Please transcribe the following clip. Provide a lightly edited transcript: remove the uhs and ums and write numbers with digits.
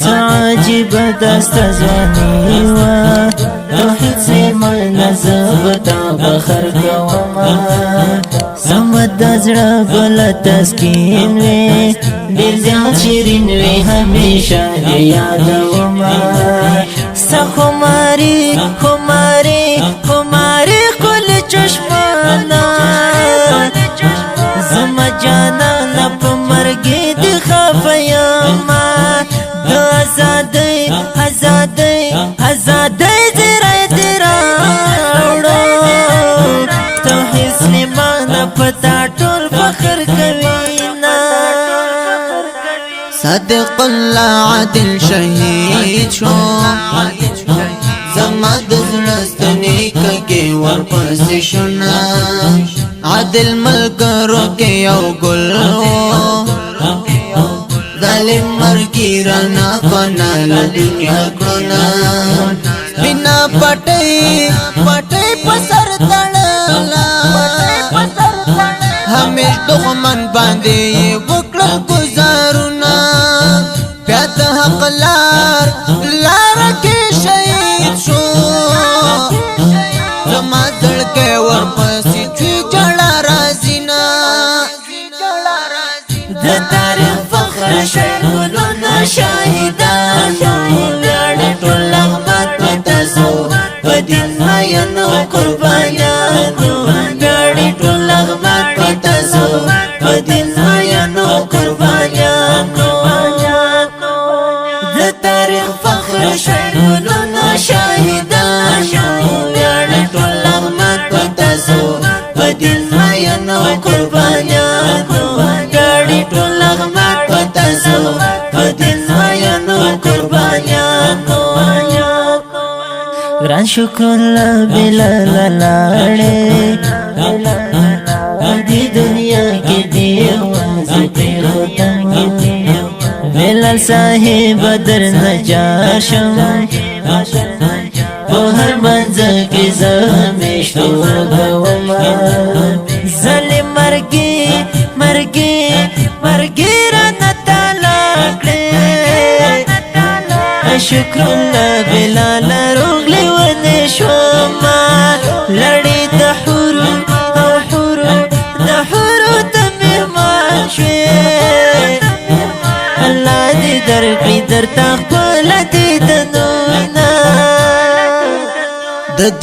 عجیب دست زوانی و توحید سے من زبتا بخر کوما سمت دزړه گل تسکین وی ډیر زیات شیرین وی همیشه یادوما سخماری خماری خماری کل چشمانا زما جانا لپ مرګی د خفیاما د آزادۍ آزادۍ آزادۍ زیرای تیراړو ته اسلمان پتا ټول فخر کوي نا صدق الله عادل شهید شو زما د زړستنې کګي ورپسې شونا عادل ملګرو کې یو ګل ظالم مرګی رانا پنا دنیا کړنا بنا پټي پټي پسر تړلا همیش دښمن باندې وکړه گزارونه پیاد حق لار کې شهید شو زما دړکه ورپسې چې جړا رازینا د تاریخ فخر شهیدانو شهیدان لړ ټول لغمت پتاسو بدین ماینو قربانانو لړ ټول لغمت پتاسو بدین ماینو قربانانو د تاریخ فخر شهیدانو شهیدان لړ ټول لغمت پتاسو بدین ماینو قربانانو ټول لغمت پتاسو بدین ماینو قربانانو ګران شکر الله بلال لاړې دې دنیا کې دی واسطه ختم بلال صاحب در نجار شم په هر منځ کې زمیشتو غوما ظالم مرګي مرګي مرګي رانه تعالی کړې شکر الله بلال روغلی ونه شوما لړې د حور او حور د حور ته مهمان شوې الله دې درکړي درته